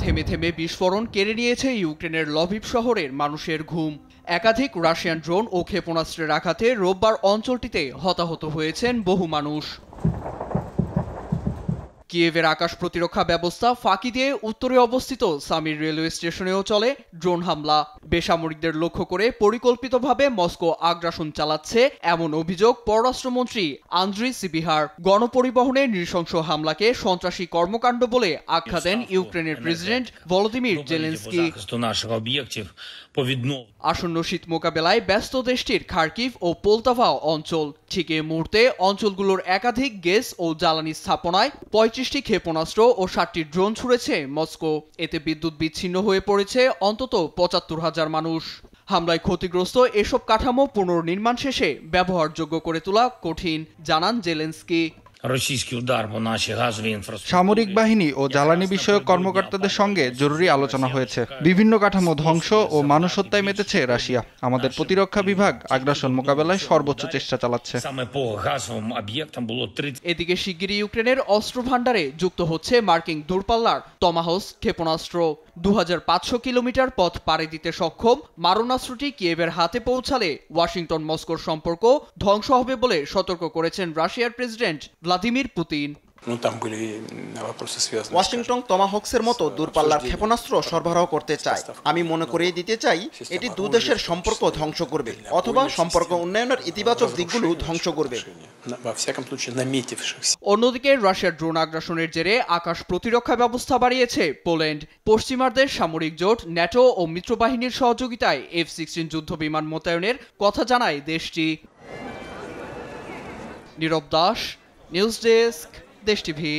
থেমে থেমে বিস্ফোরণ কেড়ে নিয়েছে ইউক্রেনের লভিভ শহরের মানুষের ঘুম। একাধিক রাশিয়ান ড্রোন ও ক্ষেপণাস্ত্রের আঘাতে রোববার অঞ্চলটিতে হতাহত হয়েছেন বহু মানুষ। কিয়েভের আকাশ প্রতিরক্ষা ব্যবস্থা ফাঁকি দিয়ে উত্তরে অবস্থিত সামির রেলওয়ে স্টেশনেও চলে ড্রোন হামলা। বেসামরিকদের লক্ষ্য করে পরিকল্পিতভাবে মস্কো আগ্রাসন চালাচ্ছে এমন অভিযোগ পররাষ্ট্রমন্ত্রী আন্দ্রি সিবিহার। গণপরিবহনে নৃশংস হামলাকে সন্ত্রাসী কর্মকাণ্ড বলে আখ্যা দেন ইউক্রেনের প্রেসিডেন্ট ভলোদিমির জেলেনস্কি। আসন্ন শীত মোকাবেলায় ব্যস্ত দেশটির খার্কিভ ও পোলতাভা অঞ্চল। ঠিক এই মুহূর্তে অঞ্চলগুলোর একাধিক গ্যাস ও জ্বালানি স্থাপনায় ৩৫টি ক্ষেপণাস্ত্র ও ৬০টি ড্রোন ছুড়েছে মস্কো। এতে বিদ্যুৎ বিচ্ছিন্ন হয়ে পড়েছে অন্তত ৭৫,০০০ মানুষ। হামলায় ক্ষতিগ্রস্ত এসব কাঠামো পুনর্নির্মাণ শেষে ব্যবহারযোগ্য করে তোলা কঠিন, জানান জেলেনস্কি। সামরিক বাহিনী ও জ্বালানি বিষয়ক কর্মকর্তাদের সঙ্গে জরুরি আলোচনা হয়েছে। বিভিন্ন কাঠামো ধ্বংস ও মানুষ হত্যায় মেতেছে রাশিয়া। আমাদের প্রতিরক্ষা বিভাগ আগ্রাসন মোকাবেলায় সর্বোচ্চ চেষ্টা চালাচ্ছে। এদিকে শিগগিরই ইউক্রেনের অস্ত্র ভাণ্ডারে যুক্ত হচ্ছে মার্কিন দূরপাল্লার টমাহক ক্ষেপণাস্ত্র। ২৫০০ কিলোমিটার পথ পাড়ি দিতে সক্ষম মারণাস্ত্রটি কিয়েভের হাতে পৌঁছালে ওয়াশিংটন মস্কোর সম্পর্ক ধ্বংস হবে বলে সতর্ক করেছেন রাশিয়ার প্রেসিডেন্ট ভ্লাদিমির পুতিন। ওয়াশিংটন টমাহকের মতো দূরপাল্লার ক্ষেপণাস্ত্র সরবরাহ করতে চায়। আমি মনে করিয়ে দিতে চাই, এটি দুদেশের সম্পর্ক ধ্বংস করবে অথবা সম্পর্ক উন্নয়নের ইতিবাচক দিকগুলো ধ্বংস করবে। অন্যদিকে রাশিয়ার ড্রোন আগ্রাসনের জেরে আকাশ প্রতিরক্ষা ব্যবস্থা বাড়িয়েছে পোল্যান্ড। পশ্চিমার্ধের সামরিক জোট ন্যাটো ও মিত্রবাহিনীর সহযোগিতায় F-16 যুদ্ধবিমান মোতায়েনের কথা জানায় দেশটি। নীরব দাস, নিউজ ডেস্ক, দেশ টিভি।